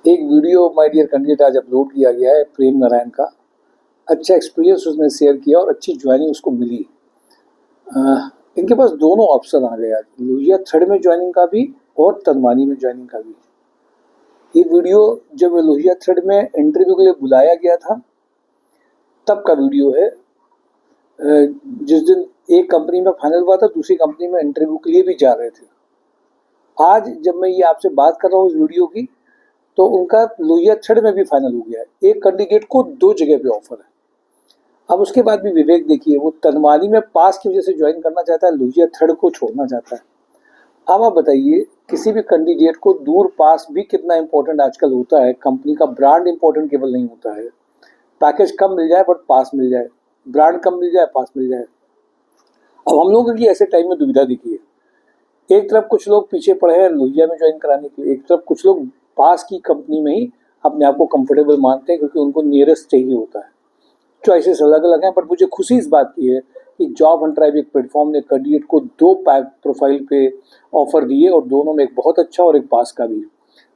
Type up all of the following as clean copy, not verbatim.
एक video my dear candidate आज upload किया गया है प्रेम नारायण का। अच्छा एक्सपीरियंस उसने शेयर किया और अच्छी ज्वाइनिंग उसको मिली। इनके पास दोनों ऑप्शन आ गए आज, लोहिया थर्ड में ज्वाइनिंग का भी और तनवानी में ज्वाइनिंग का भी। ये वीडियो जब लोहिया थर्ड में इंटरव्यू के लिए बुलाया गया था तब का वीडियो है। जिस दिन एक कंपनी में फाइनल हुआ था, दूसरी कंपनी में इंटरव्यू के लिए भी जा रहे थे। आज जब मैं ये आपसे बात कर रहा हूँ इस वीडियो की, तो उनका लोहिया थर्ड में भी फाइनल हो गया है। एक कैंडिडेट को 2 जगह पे ऑफर है। अब उसके बाद भी विवेक देखिए, वो तनवानी में पास की वजह से ज्वाइन करना चाहता है, लोहिया थर्ड को छोड़ना चाहता है। अब आप बताइए, किसी भी कैंडिडेट को दूर पास भी कितना इंपॉर्टेंट आजकल होता है। कंपनी का ब्रांड इंपॉर्टेंट केवल नहीं होता है, पैकेज कम मिल जाए बट पास मिल जाए, ब्रांड कम मिल जाए पास मिल जाए। अब हम लोगों की ऐसे टाइम में दुविधा देखिए, एक तरफ कुछ लोग पीछे पड़े हैं लोहिया में ज्वाइन कराने के लिए, एक तरफ कुछ लोग पास की कंपनी में ही अपने आप को कंफर्टेबल मानते हैं क्योंकि उनको नियरेस्ट चाहिए होता है। चॉइसेस अलग अलग हैं, बट मुझे खुशी इस बात की है कि जॉब हंट ट्राइब एक प्लेटफॉर्म ने कैंडिडेट को 2 प्रोफाइल पे ऑफर दिए और दोनों में एक बहुत अच्छा और एक पास का भी।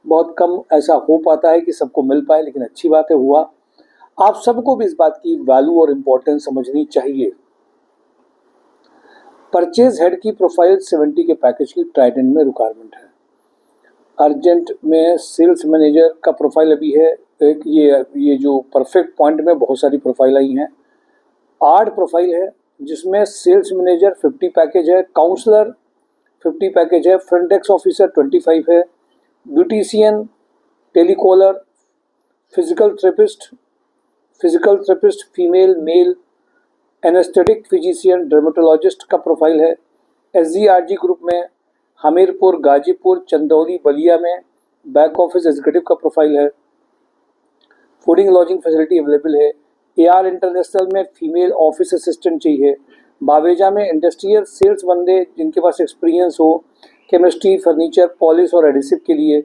बहुत कम ऐसा हो पाता है कि सबको मिल पाए, लेकिन अच्छी बात है हुआ। आप सबको भी इस बात की वैल्यू और इम्पोर्टेंस समझनी चाहिए। परचेज हेड की प्रोफाइल 70 के पैकेज की ट्राइडेंट में रिक्वायरमेंट है। अर्जेंट में सेल्स मैनेजर का प्रोफाइल अभी है। एक ये जो परफेक्ट पॉइंट में बहुत सारी प्रोफाइल आई हैं। 8 प्रोफाइल है जिसमें सेल्स मैनेजर 50 पैकेज है, काउंसलर 50 पैकेज है, फ्रंट डेस्क ऑफिसर 25 है, beautician, telecaller, physical therapist female male, anaesthetic physician, dermatologist का प्रोफाइल है। SGRG ग्रुप में हमीरपुर, गाजीपुर, चंदौली, बलिया में बैक ऑफिस एग्जीक्यूटिव का प्रोफाइल है। फूडिंग लॉजिंग फैसिलिटी अवेलेबल है। AR इंटरनेशनल में फीमेल ऑफिस असिस्टेंट चाहिए। बावेजा में इंडस्ट्रियल सेल्स बंदे जिनके पास एक्सपीरियंस हो केमिस्ट्री, फर्नीचर, पॉलिश और एडिसिव के लिए।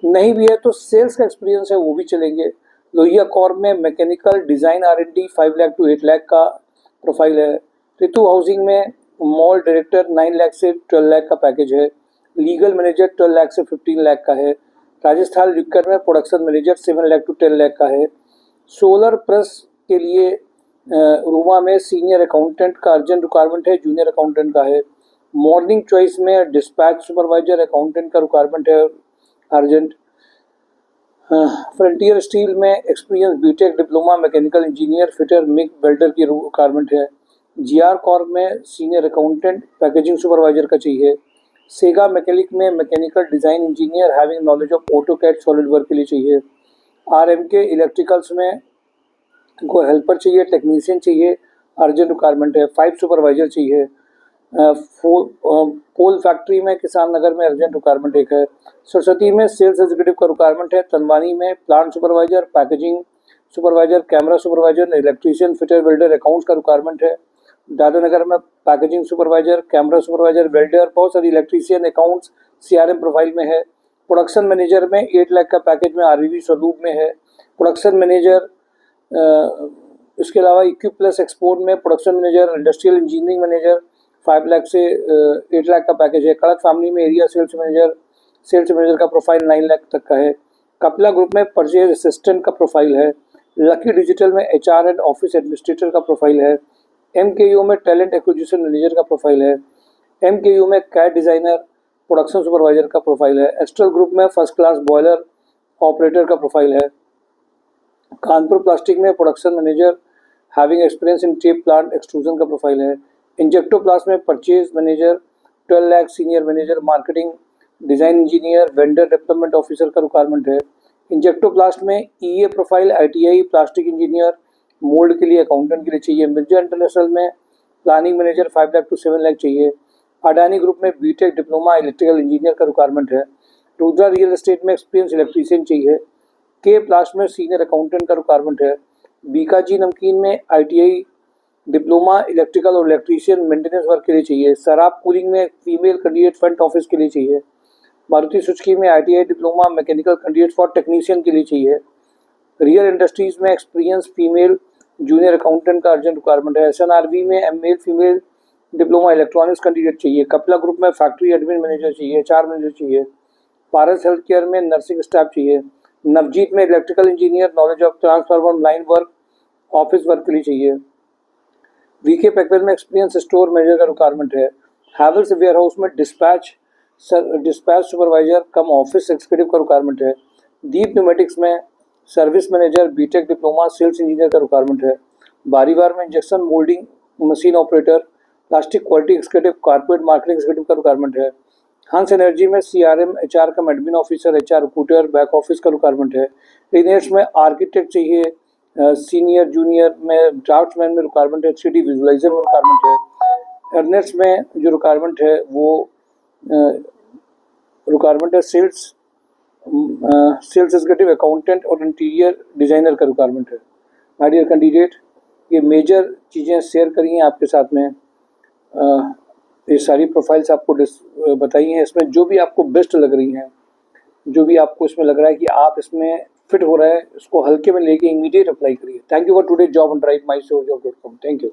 नहीं भी है तो सेल्स का एक्सपीरियंस है वो भी चलेंगे। लोहिया कॉर्प में mechanical design R&D 5 lakh to 8 lakh का प्रोफाइल है। रितु हाउसिंग में मॉल डायरेक्टर 9 लाख से 12 लाख का पैकेज है। लीगल मैनेजर 12 लाख से 15 लाख का है। राजस्थान लिक्कर में production manager 7 lakh to 10 lakh का है। सोलर प्रेस के लिए रूमा में सीनियर अकाउंटेंट का अर्जेंट रिक्वायरमेंट है, जूनियर अकाउंटेंट का है। मॉर्निंग चॉइस में डिस्पैच सुपरवाइजर अकाउंटेंट का रिक्वायरमेंट है अर्जेंट। फ्रंटियर स्टील में experience BTech diploma mechanical engineer fitter MIG welder की रिक्वायरमेंट है। GR कॉर्प में सीनियर अकाउंटेंट पैकेजिंग सुपरवाइजर का चाहिए। सेगा मैकेनिक में mechanical design engineer having knowledge of AutoCAD solid work के लिए चाहिए। RMK इलेक्ट्रिकल्स में इनको हेल्पर चाहिए, टेक्नीशियन चाहिए, अर्जेंट रिक्वायरमेंट है। 5 सुपरवाइजर चाहिए। पोल फैक्ट्री में किसान नगर में अर्जेंट रिक्वायरमेंट एक है। सरस्वती में सेल्स एग्जीक्यूटिव का रिक्वायरमेंट है। तनवानी में plant supervisor, packaging supervisor, camera supervisor, electrician, fitter, welder, accounts का रिक्वायरमेंट है। दादानगर में packaging supervisor, camera supervisor, welder, बहुत सारी इलेक्ट्रीशियन, अकाउंट्स, CRM प्रोफाइल में है। प्रोडक्शन मैनेजर में 8 लाख का पैकेज में RVV स्वरूप में है। प्रोडक्शन मैनेजर, इसके अलावा इक्विप प्लस एक्सपोर्ट में production manager, industrial engineering manager 5 lakh से 8 लाख का पैकेज है। कड़क फैमिली में एरिया सेल्स मैनेजर का प्रोफाइल 9 लाख तक का है। कपिला ग्रुप में परचेज असिस्टेंट का प्रोफाइल है। लकी डिजिटल में HR एंड ऑफिस एडमिनिस्ट्रेटर का प्रोफाइल है। MKU में टैलेंट एक्विजिशन मैनेजर का प्रोफाइल है। MKU में कैड डिज़ाइनर, प्रोडक्शन सुपरवाइजर का प्रोफाइल है। एस्ट्रल ग्रुप में फर्स्ट क्लास बॉयलर ऑपरेटर का प्रोफाइल है। कानपुर प्लास्टिक में production manager having experience in tape plant extrusion का प्रोफाइल है। इंजेक्टो प्लास्ट में purchase manager 12 lakh, senior manager marketing design engineer, vendor development officer का रिक्वायरमेंट है। इंजेक्टो प्लास्ट में EA profile, ITI plastic engineer, mould के लिए अकाउंटेंट के लिए चाहिए। मिर्जा इंटरनेशनल में planning manager 5 lakh to 7 lakh चाहिए। अडानी ग्रुप में बीटेक डिप्लोमा इलेक्ट्रिकल इंजीनियर का रिक्वायरमेंट है। रुद्रा रियल एस्टेट में एक्सपीरियंस इलेक्ट्रीशियन चाहिए। के प्लास्ट में सीनियर अकाउंटेंट का रिक्वायरमेंट है। बीकाजी नमकीन में ITI डिप्लोमा इलेक्ट्रिकल और इलेक्ट्रीशियन मेंटेनेंस वर्क के लिए चाहिए। सराब कूलिंग में फीमेल कैंडिडेट फ्रंट ऑफिस के लिए चाहिए। मारुति सुजुकी में ITI diploma mechanical candidate for technician के लिए चाहिए। रियल इंडस्ट्रीज में एक्सपीरियंस फीमेल जूनियर अकाउंटेंट का अर्जेंट रिक्वायरमेंट है। SNRV में male female diploma electronics candidate चाहिए। कपिला ग्रुप में फैक्ट्री एडमिन मैनेजर चाहिए, HR मैनेजर चाहिए। पारस हेल्थ केयर में नर्सिंग स्टाफ चाहिए। नवजीत में electrical engineer, knowledge of transformer line work, office work के लिए चाहिए। वीके पैकवेल में एक्सपीरियंस स्टोर मैनेजर का रिक्वायरमेंट है। हैवल्स वेयर हाउस में dispatch supervisor cum office executive का रिक्वायरमेंट है। दीप न्यूमेटिक्स में service manager, BTech diploma, sales engineer का रिक्वायरमेंट है। बारीवार में injection moulding machine operator, plastic quality executive, corporate marketing executive का रिक्वायरमेंट है। हंस एनर्जी में सीआरएम, एचआर का admin officer, HR recruiter, back office का रिक्वायरमेंट है। रिनेट्स में आर्किटेक्ट चाहिए, सीनियर जूनियर में ड्राफ्ट्समैन में रिक्वायरमेंट है, 3D विजुअलाइजर में रिक्वायरमेंट है। अर्नेट्स में जो रिक्वायरमेंट है वो रिक्वायरमेंट है सेल्स एग्जीक्यूटिव, अकाउंटेंट और इंटीरियर डिज़ाइनर का रिक्वायरमेंट है। माय डियर कैंडिडेट, ये मेजर चीज़ें शेयर करी हैं आपके साथ में। ये सारी प्रोफाइल्स आपको बताई हैं। इसमें जो भी आपको बेस्ट लग रही हैं, जो भी आपको इसमें लग रहा है कि आप इसमें फिट हो रहा है, इसको हल्के में लेके इमीडिएट अप्लाई करिए। Thank you for today job on drive my sure job dot com. Thank you.